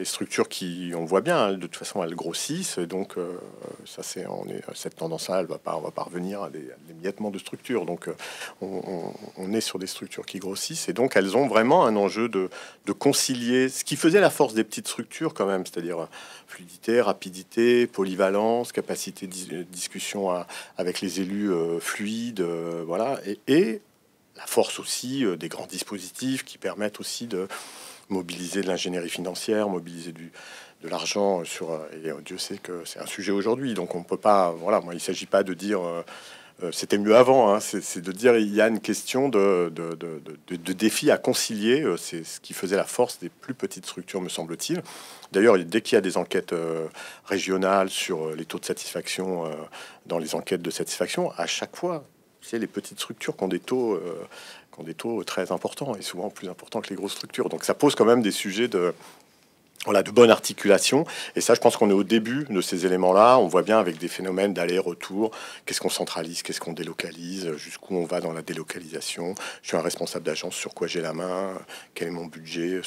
structures qui, on voit bien, de toute façon, elles grossissent. Et donc, cette tendance-là, on va pas revenir à l'émiettement de structures. Donc, on est sur des structures qui grossissent. Et donc, elles ont vraiment un enjeu de concilier ce qui faisait la force des petites structures quand même, c'est-à-dire fluidité, rapidité, polyvalence, capacité de discussion avec les élus fluide, voilà, et la force aussi des grands dispositifs qui permettent aussi de mobiliser de l'ingénierie financière, mobiliser de l'argent et Dieu sait que c'est un sujet aujourd'hui, donc on peut pas, voilà, moi il s'agit pas de dire c'était mieux avant, hein, c'est de dire il y a une question de défi à concilier, c'est ce qui faisait la force des plus petites structures, me semble-t-il. D'ailleurs, dès qu'il y a des enquêtes régionales sur les taux de satisfaction, dans les enquêtes de satisfaction, à chaque fois, c'est les petites structures qui ont des taux très importants et souvent plus importants que les grosses structures. Donc ça pose quand même des sujets de bonne articulation. Et ça, je pense qu'on est au début de ces éléments-là. On voit bien avec des phénomènes d'aller-retour. Qu'est-ce qu'on centralise? Qu'est-ce qu'on délocalise? Jusqu'où on va dans la délocalisation? Je suis un responsable d'agence, sur quoi j'ai la main? Quel est mon budget?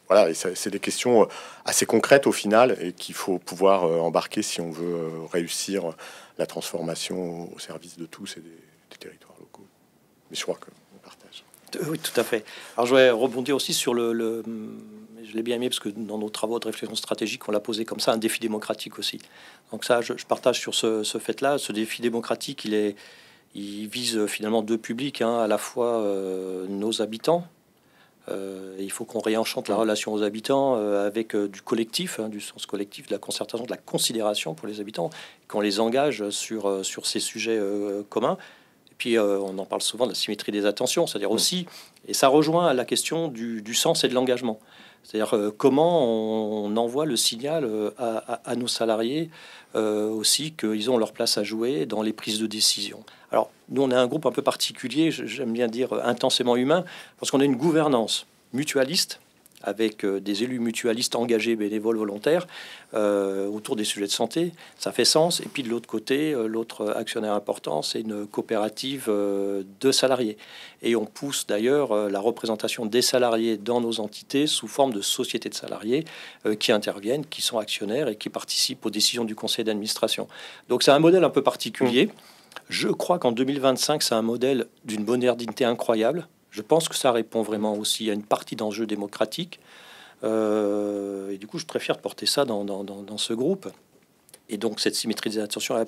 Voilà, et c'est des questions assez concrètes au final et qu'il faut pouvoir embarquer si on veut réussir la transformation au service de tous et des territoires locaux. Mais je crois qu'on partage. Oui, tout à fait. Alors, je voudrais rebondir aussi sur je l'ai bien aimé parce que dans nos travaux de réflexion stratégique, on l'a posé comme ça, un défi démocratique aussi. Donc ça, je partage sur ce fait-là. Ce défi démocratique, il vise finalement deux publics, hein, à la fois nos habitants. Il faut qu'on réenchante la relation aux habitants avec du collectif, hein, du sens collectif, de la concertation, de la considération pour les habitants, qu'on les engage sur ces sujets communs. Et puis on en parle souvent de la symétrie des attentions, c'est-à-dire aussi, et ça rejoint la question du sens et de l'engagement. C'est-à-dire comment on envoie le signal à nos salariés aussi qu'ils ont leur place à jouer dans les prises de décision. Alors, nous, on est un groupe un peu particulier, j'aime bien dire intensément humain, parce qu'on a une gouvernance mutualiste, avec des élus mutualistes engagés, bénévoles, volontaires, autour des sujets de santé. Ça fait sens. Et puis de l'autre côté, l'autre actionnaire important, c'est une coopérative de salariés. Et on pousse d'ailleurs la représentation des salariés dans nos entités sous forme de sociétés de salariés qui interviennent, qui sont actionnaires et qui participent aux décisions du conseil d'administration. Donc c'est un modèle un peu particulier. Je crois qu'en 2025, c'est un modèle d'une modernité incroyable. Je pense que ça répond vraiment aussi à une partie d'enjeux démocratiques. Et du coup, je suis très fier de porter ça dans ce groupe. Et donc, cette symétrie des attentions est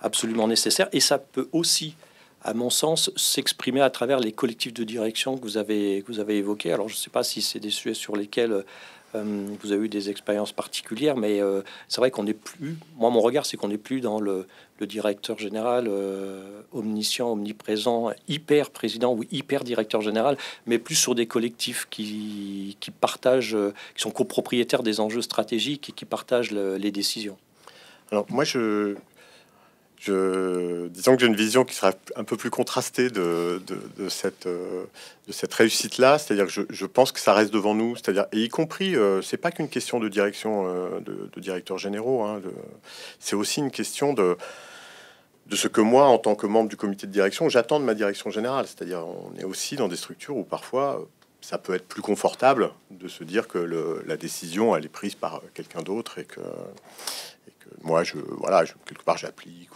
absolument nécessaire. Et ça peut aussi, à mon sens, s'exprimer à travers les collectifs de direction que vous avez évoqués. Alors, je ne sais pas si c'est des sujets sur lesquels vous avez eu des expériences particulières, mais c'est vrai qu'on n'est plus... Moi, mon regard, c'est qu'on n'est plus dans le directeur général omniscient, omniprésent, hyper président ou hyper directeur général, mais plus sur des collectifs qui partagent, qui sont copropriétaires des enjeux stratégiques et qui partagent les décisions. Alors moi, disons que j'ai une vision qui sera un peu plus contrastée de cette réussite-là, c'est-à-dire que je pense que ça reste devant nous, c'est-à-dire, et y compris, c'est pas qu'une question de direction, de directeurs généraux, hein, c'est aussi une question de ce que moi, en tant que membre du comité de direction, j'attends de ma direction générale, c'est-à-dire on est aussi dans des structures où parfois ça peut être plus confortable de se dire que la décision elle est prise par quelqu'un d'autre et que moi quelque part j'applique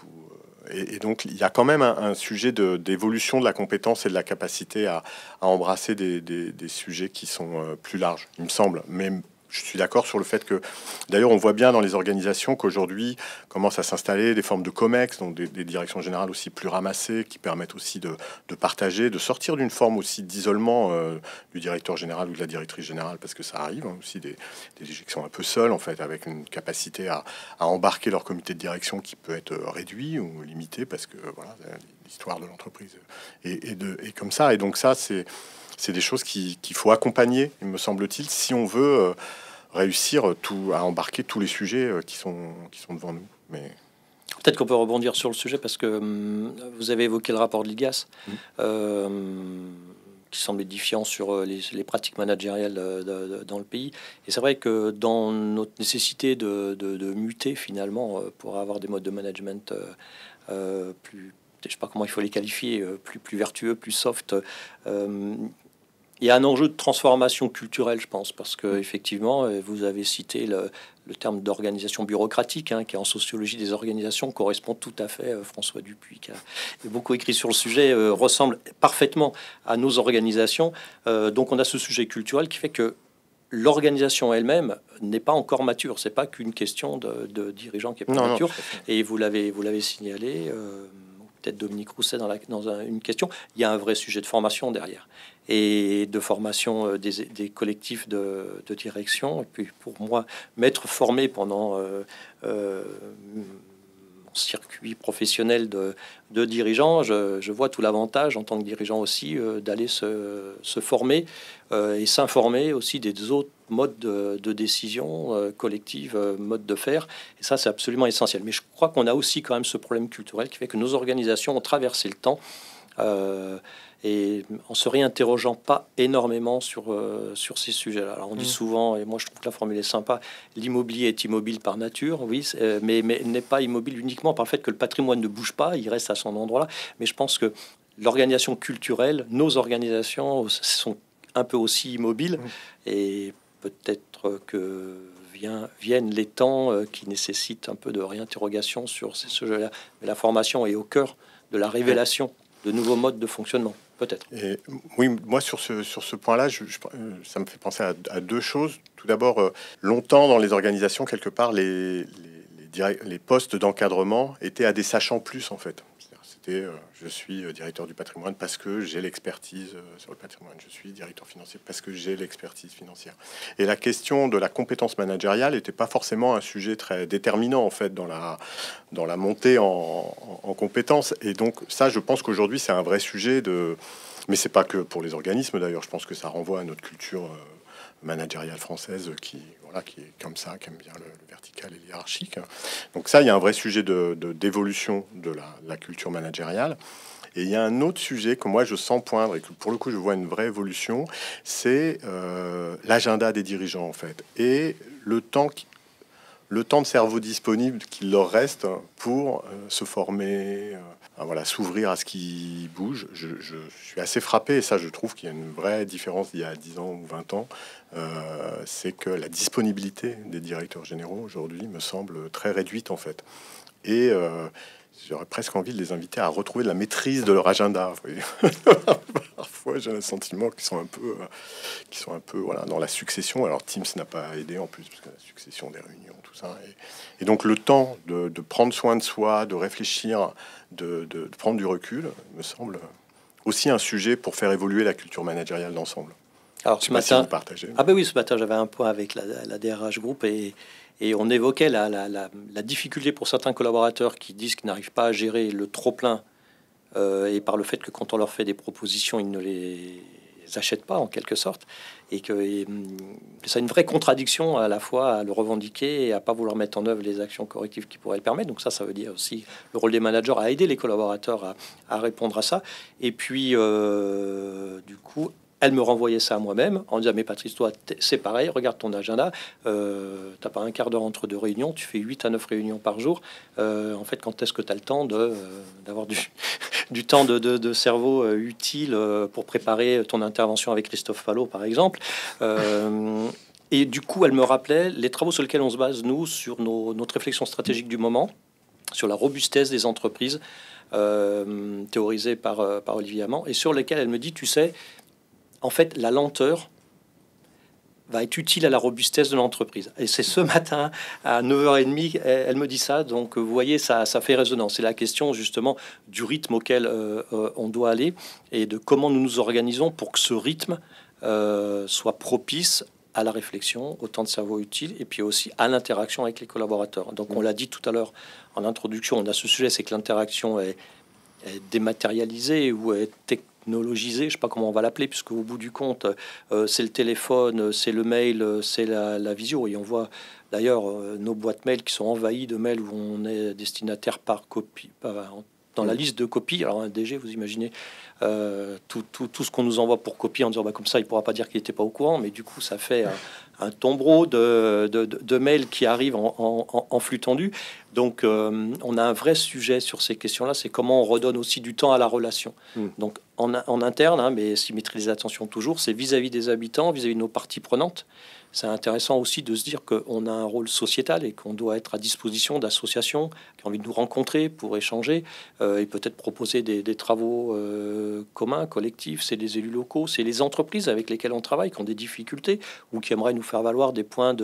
et donc il y a quand même un sujet d'évolution de la compétence et de la capacité à embrasser des sujets qui sont plus larges, il me semble. Mais je suis d'accord sur le fait que, d'ailleurs, on voit bien dans les organisations qu'aujourd'hui commencent à s'installer des formes de COMEX, donc des directions générales aussi plus ramassées, qui permettent aussi de partager, de sortir d'une forme aussi d'isolement du directeur général ou de la directrice générale, parce que ça arrive, hein, aussi des DG qui sont un peu seuls, en fait, avec une capacité à embarquer leur comité de direction qui peut être réduit ou limité, parce que voilà, l'histoire de l'entreprise et comme ça. Et donc ça, c'est des choses qu'il faut accompagner, il me semble-t-il, si on veut réussir à embarquer tous les sujets qui sont devant nous. Mais peut-être qu'on peut rebondir sur le sujet parce que vous avez évoqué le rapport de l'IGAS qui semble édifiant sur les pratiques managériales dans le pays. Et c'est vrai que dans notre nécessité de muter finalement pour avoir des modes de management plus, je sais pas comment il faut les qualifier, plus vertueux, plus soft. Il y a un enjeu de transformation culturelle, je pense, parce que effectivement, vous avez cité le terme d'organisation bureaucratique, hein, qui en sociologie des organisations correspond tout à fait. François Dupuis, qui a beaucoup écrit sur le sujet, ressemble parfaitement à nos organisations. Donc, on a ce sujet culturel qui fait que l'organisation elle-même n'est pas encore mature. C'est pas qu'une question de dirigeant qui est pas mature. Et vous l'avez signalé. Peut-être Dominique Rousset dans une question. Il y a un vrai sujet de formation derrière et de formation des collectifs de direction. Et puis pour moi, m'être formé pendant mon circuit professionnel de dirigeant, je vois tout l'avantage en tant que dirigeant aussi d'aller se former et s'informer aussi des autres modes de décision collective, mode de faire. Et ça, c'est absolument essentiel. Mais je crois qu'on a aussi quand même ce problème culturel qui fait que nos organisations ont traversé le temps et en se réinterrogeant pas énormément sur ces sujets-là. Alors on dit souvent, et moi je trouve que la formule est sympa, l'immobilier est immobile par nature, oui, mais n'est pas immobile uniquement par le fait que le patrimoine ne bouge pas, il reste à son endroit là. Mais je pense que l'organisation culturelle, nos organisations sont un peu aussi immobiles et peut-être que viennent les temps qui nécessitent un peu de réinterrogation sur ces sujets-là. Mais la formation est au cœur de la révélation de nouveaux modes de fonctionnement. peut-être. Et oui, moi sur ce point-là, ça me fait penser à deux choses. Tout d'abord, longtemps dans les organisations, quelque part, les postes d'encadrement étaient à des sachants plus, en fait. C'était je suis directeur du patrimoine parce que j'ai l'expertise sur le patrimoine. Je suis directeur financier parce que j'ai l'expertise financière. Et la question de la compétence managériale n'était pas forcément un sujet très déterminant, en fait, dans la montée en compétences. Et donc ça, je pense qu'aujourd'hui, c'est un vrai sujet de... Mais c'est pas que pour les organismes, d'ailleurs. Je pense que ça renvoie à notre culture managériale française qui est comme ça, qui aime bien le vertical et le hiérarchique. Donc ça, il y a un vrai sujet d'évolution de la culture managériale. Et il y a un autre sujet que moi, je sens poindre et que pour le coup, je vois une vraie évolution, c'est l'agenda des dirigeants, en fait. Et le temps de cerveau disponible qu'il leur reste pour se former, s'ouvrir à ce qui bouge. Je suis assez frappé, et ça, je trouve qu'il y a une vraie différence d'il y a 10 ans ou 20 ans. C'est que la disponibilité des directeurs généraux aujourd'hui me semble très réduite, en fait. Et j'aurais presque envie de les inviter à retrouver de la maîtrise de leur agenda. Parfois, j'ai le sentiment qu'ils sont un peu dans la succession. Alors, Teams n'a pas aidé en plus, parce que la succession des réunions, tout ça. Et donc, le temps de prendre soin de soi, de réfléchir, de prendre du recul, me semble aussi un sujet pour faire évoluer la culture managériale d'ensemble. Alors, ce matin, si vous partagez. Ah ben oui, ce matin, j'avais un point avec la DRH Group et on évoquait la difficulté pour certains collaborateurs qui disent qu'ils n'arrivent pas à gérer le trop-plein et par le fait que quand on leur fait des propositions, ils ne les achètent pas en quelque sorte et que ça a une vraie contradiction à la fois à le revendiquer et à pas vouloir mettre en œuvre les actions correctives qui pourraient le permettre. Donc ça veut dire aussi le rôle des managers à aider les collaborateurs à répondre à ça. Et puis du coup, elle me renvoyait ça à moi-même en disant mais Patrice, toi c'est pareil, regarde ton agenda, t'as pas un quart d'heure entre deux réunions, tu fais 8 à 9 réunions par jour. En fait, quand est-ce que tu as le temps d'avoir du temps de cerveau utile pour préparer ton intervention avec Christophe Fallot par exemple. Et du coup, elle me rappelait les travaux sur lesquels on se base, nous, sur notre réflexion stratégique du moment, sur la robustesse des entreprises, théorisée par Olivier Amand, et sur lesquels elle me dit, tu sais, en fait, la lenteur va être utile à la robustesse de l'entreprise. Et c'est ce matin, à 9h30, elle me dit ça. Donc, vous voyez, ça fait résonance. C'est la question, justement, du rythme auquel on doit aller et de comment nous nous organisons pour que ce rythme soit propice à la réflexion, au temps de cerveau utile, et puis aussi à l'interaction avec les collaborateurs. Donc, on l'a dit tout à l'heure en introduction, on a ce sujet, c'est que l'interaction est dématérialisée ou est technologisé, je sais pas comment on va l'appeler, puisque au bout du compte, c'est le téléphone, c'est le mail, c'est la visio. Et on voit d'ailleurs nos boîtes mail qui sont envahies de mails où on est destinataire par copie, dans la liste de copies. Alors un DG, vous imaginez tout ce qu'on nous envoie pour copie en disant comme ça, il pourra pas dire qu'il n'était pas au courant, mais du coup, ça fait un tombereau de mails qui arrivent en flux tendu. Donc, on a un vrai sujet sur ces questions-là, c'est comment on redonne aussi du temps à la relation. Donc, en interne, mais s'y maîtriser l'attention toujours, c'est vis-à-vis des habitants, vis-à-vis de nos parties prenantes. C'est intéressant aussi de se dire qu'on a un rôle sociétal et qu'on doit être à disposition d'associations qui ont envie de nous rencontrer pour échanger et peut-être proposer des travaux communs, collectifs. C'est les élus locaux, c'est les entreprises avec lesquelles on travaille qui ont des difficultés ou qui aimeraient nous faire valoir des points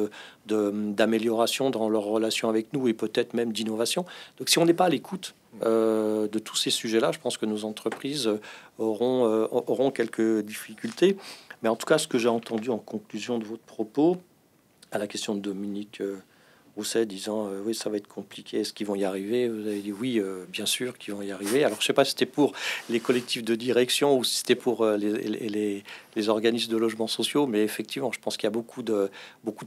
d'amélioration dans leur relation avec nous et peut-être même d'innovation. Donc si on n'est pas à l'écoute de tous ces sujets-là, je pense que nos entreprises auront quelques difficultés. Mais en tout cas, ce que j'ai entendu en conclusion de votre propos, à la question de Dominique Rousset disant oui, ça va être compliqué, est-ce qu'ils vont y arriver? Vous avez dit oui, bien sûr qu'ils vont y arriver. Alors, je sais pas si c'était pour les collectifs de direction ou si c'était pour les organismes de logements sociaux, mais effectivement, je pense qu'il y a beaucoup de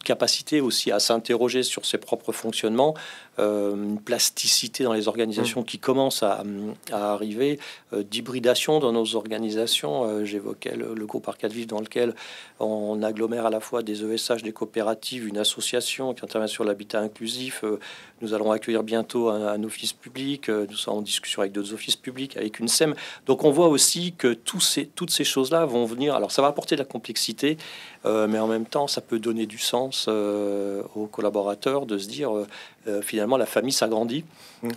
capacité aussi à s'interroger sur ses propres fonctionnements, une plasticité dans les organisations qui commence à arriver, d'hybridation dans nos organisations. J'évoquais le groupe Arcade Vif dans lequel on agglomère à la fois des ESH, des coopératives, une association qui intervient sur l'habitat inclusif. Nous allons accueillir bientôt un office public. Nous sommes en discussion avec d'autres offices publics, avec une SEM. Donc on voit aussi que toutes ces choses-là vont venir. Alors ça va apporter de la complexité, mais en même temps, ça peut donner du sens aux collaborateurs de se dire finalement la famille s'agrandit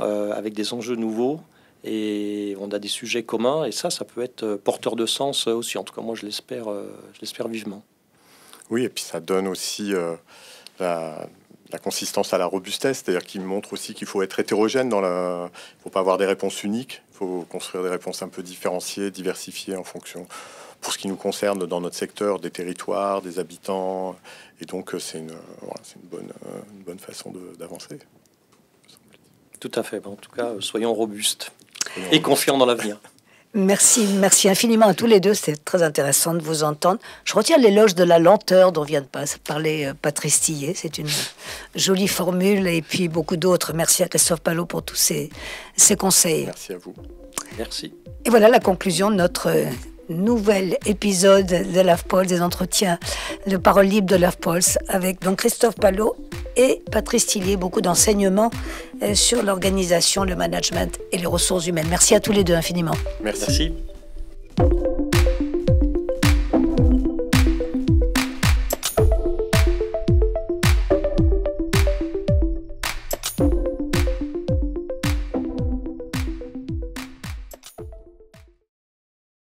avec des enjeux nouveaux. et on a des sujets communs, et ça peut être porteur de sens aussi. En tout cas, moi, je l'espère vivement. Oui, et puis ça donne aussi la consistance à la robustesse, c'est-à-dire qu'il montre aussi qu'il faut être hétérogène il ne faut pas avoir des réponses uniques, il faut construire des réponses un peu différenciées, diversifiées en fonction, pour ce qui nous concerne dans notre secteur, des territoires, des habitants, et donc c'est une bonne façon d'avancer. Tout à fait. En tout cas, soyons robustes et confiants dans l'avenir. Merci infiniment à tous les deux. C'est très intéressant de vous entendre. Je retiens l'éloge de la lenteur dont vient de parler Patrice Tillet. C'est une jolie formule, et puis beaucoup d'autres. Merci à Christophe Palot pour tous ces conseils. Merci à vous. Merci. Et voilà la conclusion de notre nouvel épisode de l'AFPOLS, des entretiens de parole libre de l'AFPOLS, avec donc Christophe Palot et Patrice Tillet. Beaucoup d'enseignements sur l'organisation, le management et les ressources humaines. Merci à tous les deux infiniment. Merci. Merci.